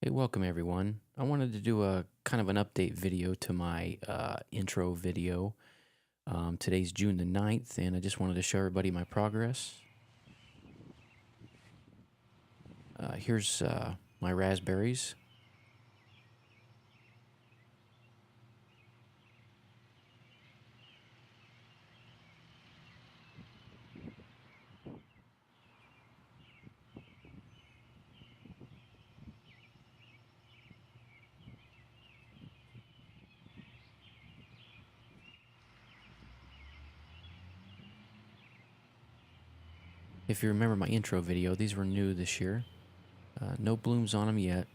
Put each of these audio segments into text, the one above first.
Hey, welcome everyone. I wanted to do a kind of an update video to my intro video. Today's June the 9th, and I just wanted to show everybody my progress. Here's my raspberries. If you remember my intro video, these were new this year. No blooms on them yet.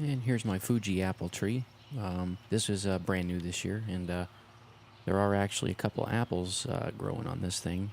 And here's my Fuji apple tree. This is brand new this year, and there are actually a couple apples growing on this thing.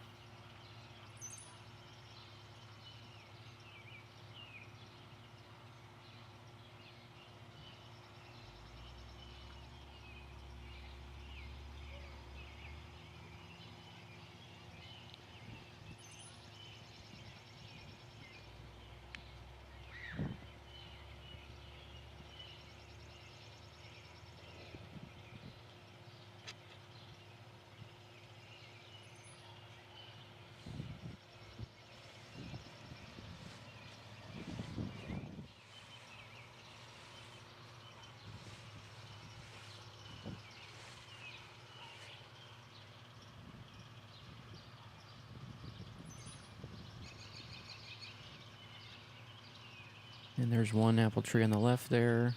And there's one apple tree on the left there.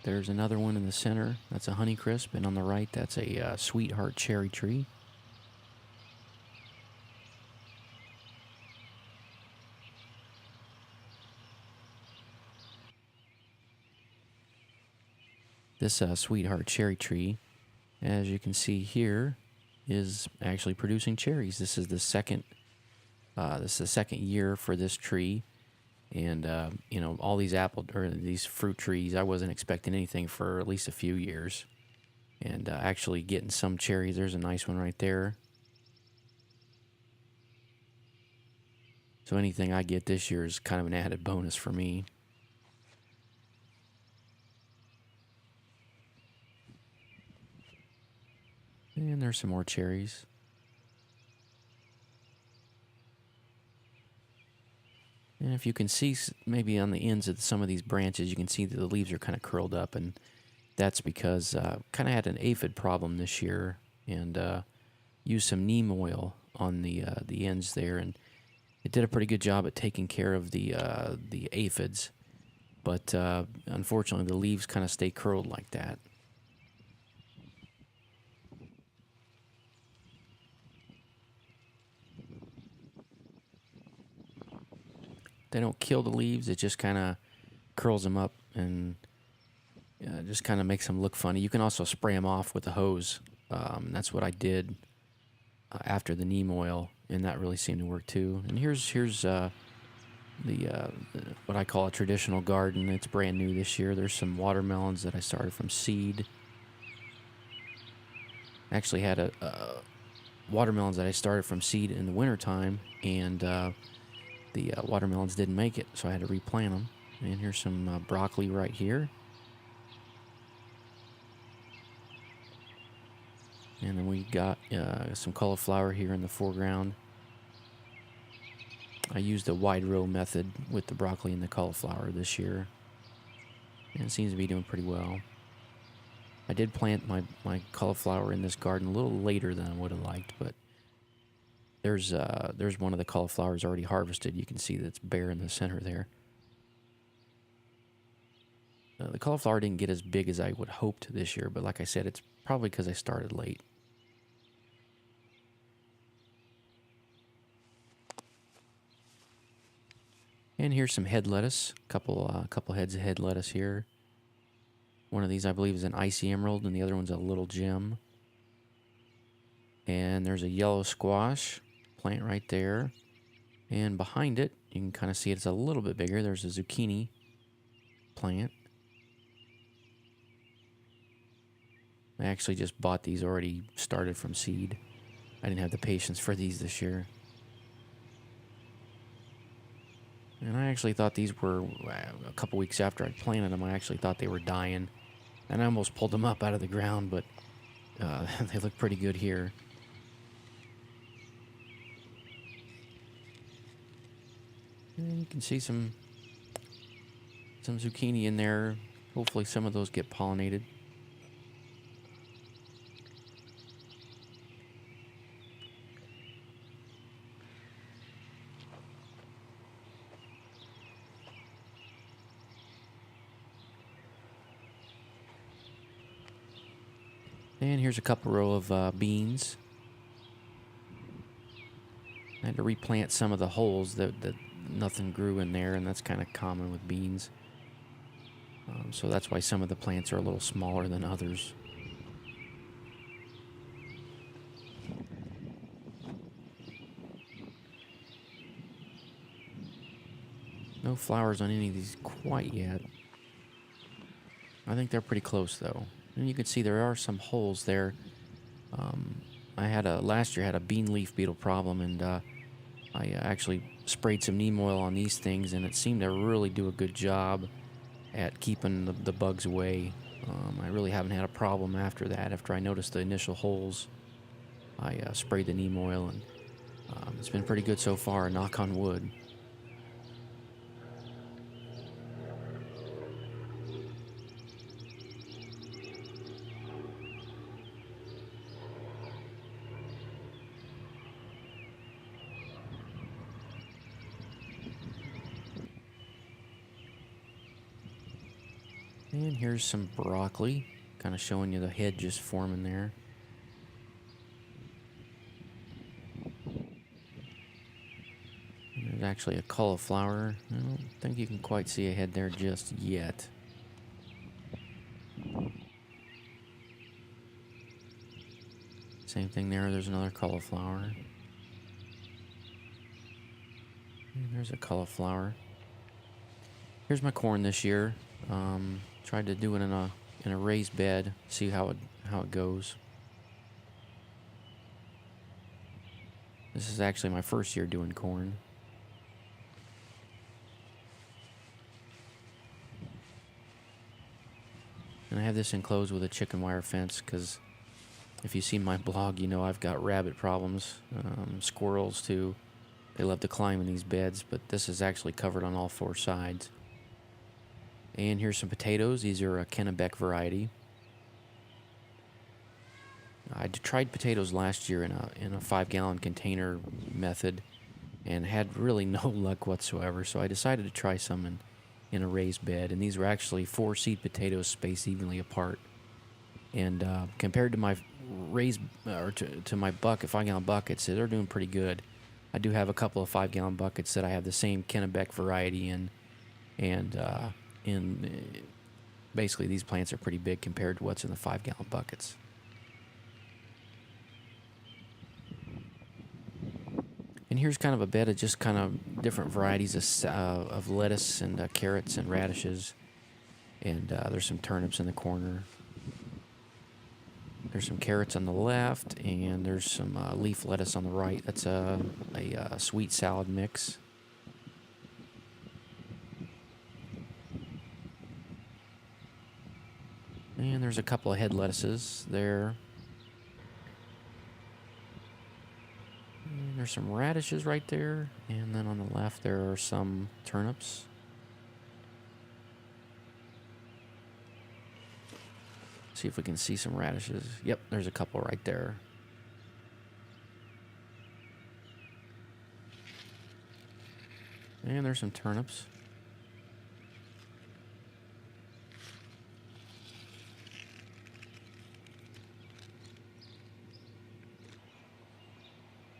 There's another one in the center. That's a Honeycrisp. And on the right, that's a Sweetheart cherry tree. This Sweetheart cherry tree, as you can see here, is actually producing cherries. This is the second year for this tree. And you know, all these these fruit trees, I wasn't expecting anything for at least a few years. And actually getting some cherries. There's a nice one right there. So anything I get this year is kind of an added bonus for me. And there's some more cherries. And if you can see, maybe on the ends of some of these branches, you can see that the leaves are kind of curled up, and that's because kind of had an aphid problem this year, and used some neem oil on the ends there, and it did a pretty good job at taking care of the aphids. But unfortunately, the leaves kind of stay curled like that. They don't kill the leaves; it just kind of curls them up and just kind of makes them look funny. You can also spray them off with a hose. That's what I did after the neem oil, and that really seemed to work too. And here's what I call a traditional garden. It's brand new this year. There's some watermelons that I started from seed. Actually had a watermelons that I started from seed in the wintertime, and the watermelons didn't make it, so I had to replant them. And here's some broccoli right here. And then we got some cauliflower here in the foreground. I used a wide row method with the broccoli and the cauliflower this year, and it seems to be doing pretty well. I did plant my cauliflower in this garden a little later than I would have liked, but there's one of the cauliflowers already harvested. You can see that's bare in the center there. The cauliflower didn't get as big as I would hoped this year, but like I said, it's probably because I started late. And here's some head lettuce, couple heads of head lettuce here. One of these I believe is an icy emerald, and the other one's a little gem. And there's a yellow squash plant right there. And behind it, you can kind of see it's a little bit bigger. There's a zucchini plant. I actually just bought these already started from seed. I didn't have the patience for these this year. And I actually thought these were, a couple weeks after I planted them, I actually thought they were dying. And I almost pulled them up out of the ground, but they look pretty good here. And you can see some zucchini in there. Hopefully some of those get pollinated. And here's a couple row of beans. I had to replant some of the holes that nothing grew in there, and that's kind of common with beans. So that's why some of the plants are a little smaller than others. No flowers on any of these quite yet. I think they're pretty close though. And you can see there are some holes there. Last year I had a bean leaf beetle problem, and I actually sprayed some neem oil on these things, and it seemed to really do a good job at keeping the bugs away. I really haven't had a problem after that. After I noticed the initial holes, I sprayed the neem oil, and it's been pretty good so far, knock on wood. And here's some broccoli, kind of showing you the head just forming there. And there's actually a cauliflower. I don't think you can quite see a head there just yet. Same thing there, there's another cauliflower. And there's a cauliflower. Here's my corn this year. Tried to do it in a raised bed, see how it goes. This is actually my first year doing corn. And I have this enclosed with a chicken wire fence because if you've seen my blog, you know I've got rabbit problems, squirrels too. They love to climb in these beds, but this is actually covered on all four sides. And here's some potatoes. These are a Kennebec variety. I tried potatoes last year in a 5-gallon container method and had really no luck whatsoever. So I decided to try some in a raised bed. And these were actually 4 seed potatoes spaced evenly apart. And compared to my to my 5-gallon buckets, they're doing pretty good. I do have a couple of 5-gallon buckets that I have the same Kennebec variety in, and basically these plants are pretty big compared to what's in the 5-gallon buckets. And here's kind of a bed of just kind of different varieties of lettuce and carrots and radishes, and there's some turnips in the corner. There's some carrots on the left, and there's some leaf lettuce on the right. That's a sweet salad mix. And there's a couple of head lettuces there. And there's some radishes right there. And then on the left there are some turnips. See if we can see some radishes. Yep, there's a couple right there. And there's some turnips.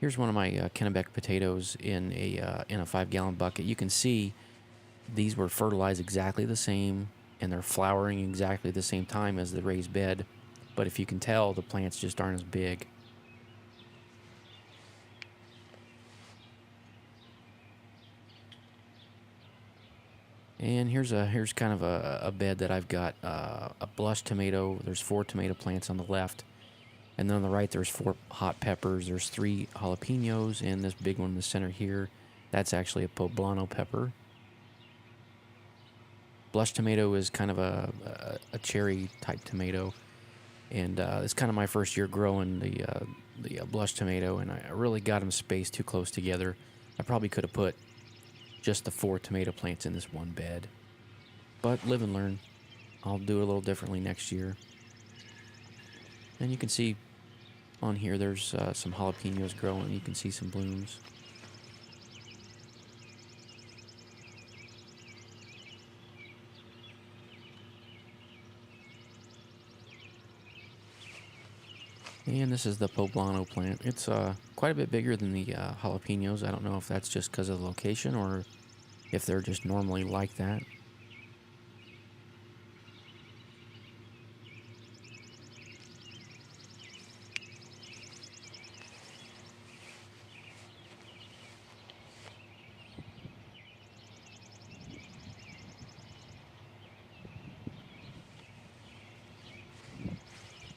Here's one of my Kennebec potatoes in a 5-gallon bucket. You can see these were fertilized exactly the same, and they're flowering exactly the same time as the raised bed. But if you can tell, the plants just aren't as big. And here's kind of a bed that I've got a blush tomato. There's 4 tomato plants on the left, and then on the right there's 4 hot peppers. There's 3 jalapenos, and this big one in the center here, that's actually a poblano pepper. Blush tomato is kind of a cherry type tomato, and it's kind of my first year growing the blush tomato, and I really got them spaced too close together. I probably could have put just the 4 tomato plants in this one bed, but live and learn. I'll do it a little differently next year. And you can see on here there's some jalapenos growing. You can see some blooms. And this is the poblano plant. It's quite a bit bigger than the jalapenos. I don't know if that's just because of the location or if they're just normally like that.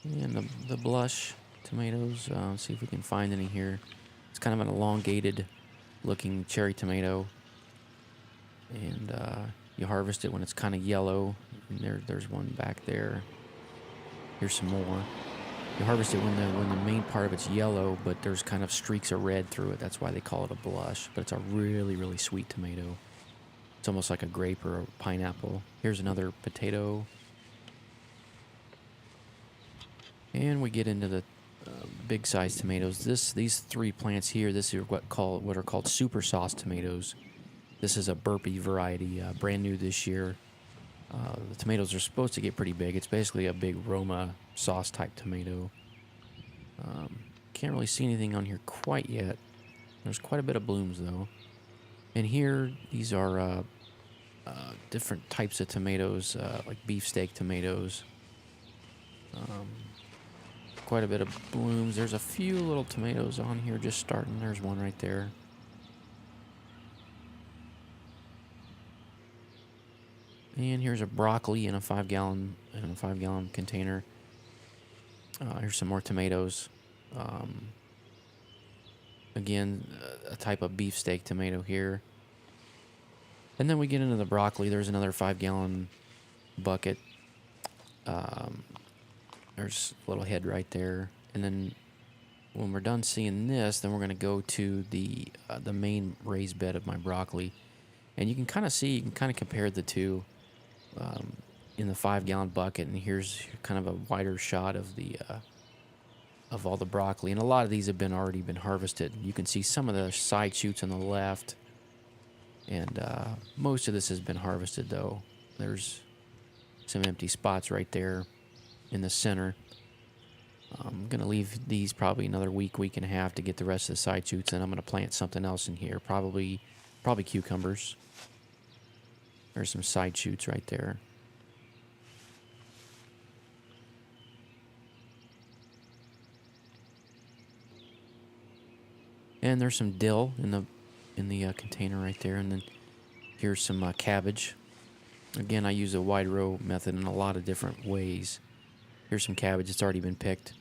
And the blush tomatoes, see if we can find any here. It's kind of an elongated looking cherry tomato. And you harvest it when it's kind of yellow. And there's one back there. Here's some more. You harvest it when the main part of it's yellow, but there's kind of streaks of red through it. That's why they call it a blush. But it's a really, really sweet tomato. It's almost like a grape or a pineapple. Here's another potato. And we get into the big size tomatoes. These 3 plants here, this is what are called super sauce tomatoes. This is a burpee variety, brand new this year. The tomatoes are supposed to get pretty big. It's basically a big Roma sauce type tomato. Can't really see anything on here quite yet. There's quite a bit of blooms though. And here, these are different types of tomatoes, like beefsteak tomatoes. Quite a bit of blooms. There's a few little tomatoes on here just starting. There's one right there. And here's a broccoli in a 5-gallon container. Here's some more tomatoes. Again, a type of beefsteak tomato here. And then we get into the broccoli. There's another 5-gallon bucket. There's a little head right there. And then when we're done seeing this, then we're going to go to the main raised bed of my broccoli. And you can kind of see, you can kind of compare the two in the 5-gallon bucket. And here's kind of a wider shot of the of all the broccoli. And a lot of these have already been harvested. You can see some of the side shoots on the left. And most of this has been harvested, though. There's some empty spots right there in the center. I'm going to leave these probably another week and a half to get the rest of the side shoots, and I'm going to plant something else in here, probably cucumbers. There's some side shoots right there. And there's some dill in the container right there, and then here's some cabbage. Again, I use a wide row method in a lot of different ways. Here's some cabbage. It's already been picked.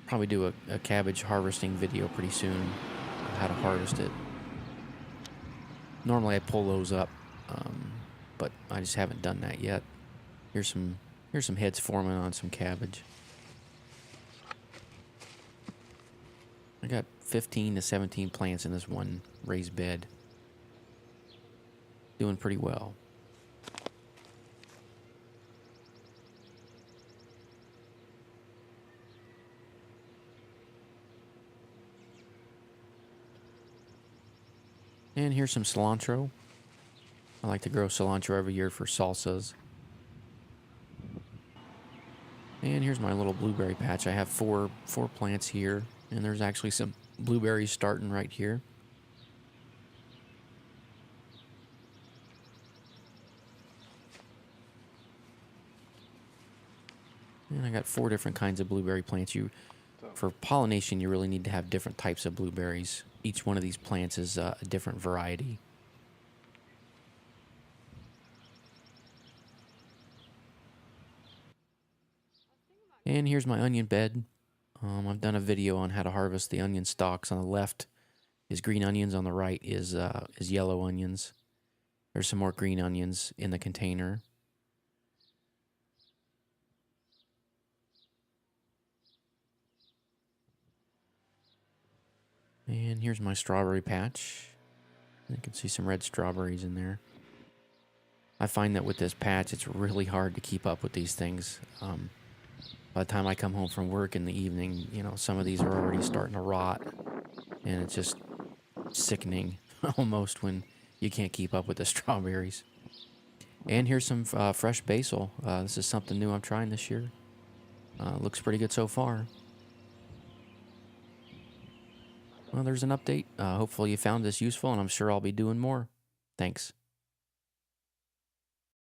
Probably do a cabbage harvesting video pretty soon, how to harvest it. Normally I pull those up, but I just haven't done that yet. Here's some heads forming on some cabbage. I got 15 to 17 plants in this one raised bed. Doing pretty well. And here's some cilantro. I like to grow cilantro every year for salsas. And here's my little blueberry patch. I have four plants here, And there's actually some blueberries starting right here. And I got 4 different kinds of blueberry plants. For pollination, you really need to have different types of blueberries. Each one of these plants is a different variety. And here's my onion bed. I've done a video on how to harvest the onion stalks. On the left is green onions. On the right is yellow onions. There's some more green onions in the container. And here's my strawberry patch. You can see some red strawberries in there. I find that with this patch, it's really hard to keep up with these things. By the time I come home from work in the evening, you know, some of these are already starting to rot. And it's just sickening almost when you can't keep up with the strawberries. And here's some fresh basil. This is something new I'm trying this year. Looks pretty good so far. Well, there's an update. Hopefully you found this useful, and I'm sure I'll be doing more. Thanks.